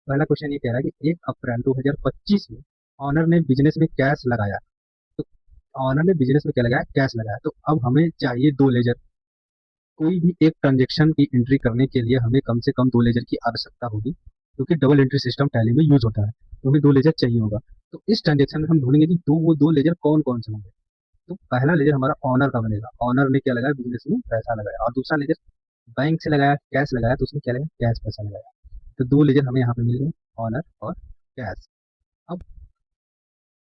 पहला क्वेश्चन ये कह रहा है कि 1 अप्रैल 2025 में ऑनर ने बिजनेस में कैश लगाया। तो ऑनर ने बिजनेस में क्या लगाया? कैश लगाया। तो अब हमें चाहिए दो लेजर। कोई भी एक ट्रांजेक्शन की एंट्री करने के लिए हमें कम से कम दो लेजर की आवश्यकता होगी, क्योंकि डबल एंट्री सिस्टम टैली में यूज होता है, तो हमें दो लेजर चाहिए होगा। तो इस ट्रांजेक्शन में हम ढूंढेंगे कि वो दो लेजर कौन कौन से होंगे। तो पहला लेजर हमारा ऑनर का बनेगा। ऑनर ने क्या लगाया? बिजनेस में पैसा लगाया। और दूसरा लेजर बैंक से लगाया, कैश लगाया, तो उसने क्या लगाया? कैश पैसा लगाया। तो दो लेजर हमें यहाँ पे मिल गए, ऑनर और कैश। अब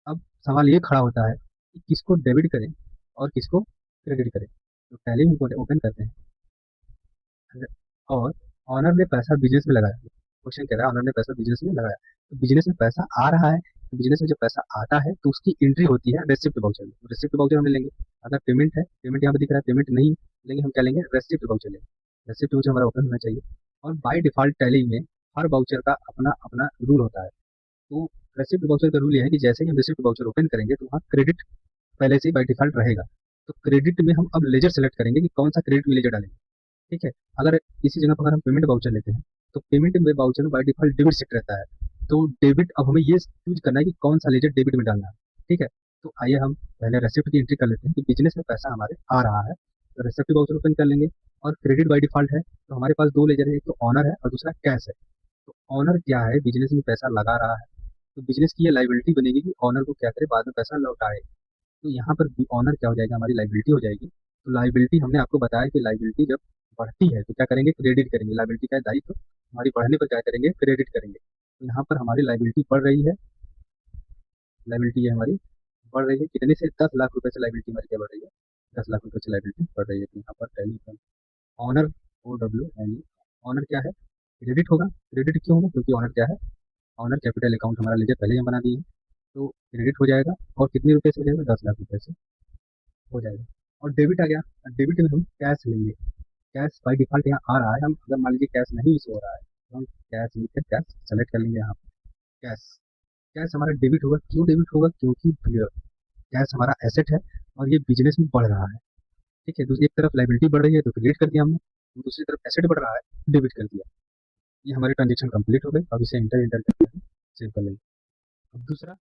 अब सवाल ये खड़ा होता है कि किसको डेबिट करें और किसको क्रेडिट करें। तो पहले ही ओपन करते हैं। और ऑनर ने पैसा बिजनेस में लगाया। क्वेश्चन कह रहा है ऑनर ने पैसा बिजनेस में लगाया। तो बिजनेस में पैसा आ रहा है, तो बिजनेस में जब पैसा आता है तो उसकी एंट्री होती है रेसिप्ट वाउचर में। रेसिप्ट वाउचर हम लेंगे। अगर पेमेंट है, पेमेंट यहाँ पे दिख रहा है, पेमेंट नहीं लेंगे, हम क्या लेंगे? रेसिप्ट वाउचर लेंगे। रेसिप्ट वाउचर हमारा ओपन होना चाहिए। और बाय डिफॉल्ट टैली में हर वाउचर का अपना अपना रूल होता है। तो रेसिप्ट वाउचर का रूल ये है कि जैसे ही हम रेसिप्ट वाउचर ओपन करेंगे तो वहाँ क्रेडिट पहले से ही बाय डिफॉल्ट रहेगा। तो क्रेडिट में हम अब लेजर सेलेक्ट करेंगे कि कौन सा क्रेडिट में लेजर डालेंगे। ठीक है। अगर इसी जगह पर अगर हम पेमेंट वाउचर लेते हैं, तो पेमेंट में वाउचर में बाय डिफॉल्ट डेबिट सेट रहता है। तो डेबिट, अब हमें ये चूज करना है कि कौन सा लेजर डेबिट में डालना है। ठीक है। तो आइए हम पहले रेसिप्ट की एंट्री कर लेते हैं कि बिजनेस में पैसा हमारे आ रहा है, तो रेसिप्ट वाउचर ओपन कर लेंगे। और क्रेडिट बाय डिफॉल्ट है, तो हमारे पास दो लेजर है, एक तो ऑनर है और दूसरा कैश है। तो ऑनर क्या है? बिजनेस में पैसा लगा रहा है, तो बिजनेस की ये लाइबिलिटी बनेगी कि ऑनर को क्या करे? बाद में पैसा लौटाए। तो यहाँ पर ऑनर क्या हो जाएगा? हमारी लाइबिलिटी हो जाएगी। तो लाइबिलिटी हमने आपको बताया कि लाइबिलिटी जब बढ़ती है तो क्या करेंगे? क्रेडिट करेंगे। लाइबिलिटी का दायित्व हमारी बढ़ने पर क्या करेंगे? क्रेडिट करेंगे। तो यहाँ पर हमारी लाइबिलिटी बढ़ रही है। लाइबिलिटी है हमारी बढ़ रही है कितने से? 10 लाख रुपए से लाइबिलिटी हमारी क्या बढ़ रही है? 10 लाख रुपए से लाइबिलिटी बढ़ रही है। तो यहाँ पर Tally owner, O W N, owner क्या है? क्रेडिट होगा। क्रेडिट क्यों होगा? क्योंकि ऑनर क्या है? ऑनर कैपिटल अकाउंट हमारा लेजर पहले ही हम बना दिए हैं, तो क्रेडिट हो जाएगा। और कितने रुपए से हो जाएगा? 10 लाख रुपए से हो जाएगा। और डेबिट आ गया। डेबिट में हम कैश लेंगे। कैश बाय डिफॉल्ट यहाँ आ रहा है, हम अगर मान लीजिए कैश नहीं शो हो रहा है तो हम कैश लिखकर कैश सेलेक्ट कर लेंगे यहाँ पर। कैश, कैश हमारा डेबिट होगा। क्यों डेबिट होगा? क्योंकि कैश हमारा एसेट है और ये बिजनेस में बढ़ रहा है। ठीक है। दूसरी एक तरफ लाइबिलिटी बढ़ रही है तो क्रेडिट कर दिया हमने, दूसरी तरफ एसेट बढ़ रहा है, डेबिट कर दिया। ये हमारी ट्रांजेक्शन कंप्लीट हो गई। अब इसे इंटर इंटर करके सेव कर लेंगे। अब दूसरा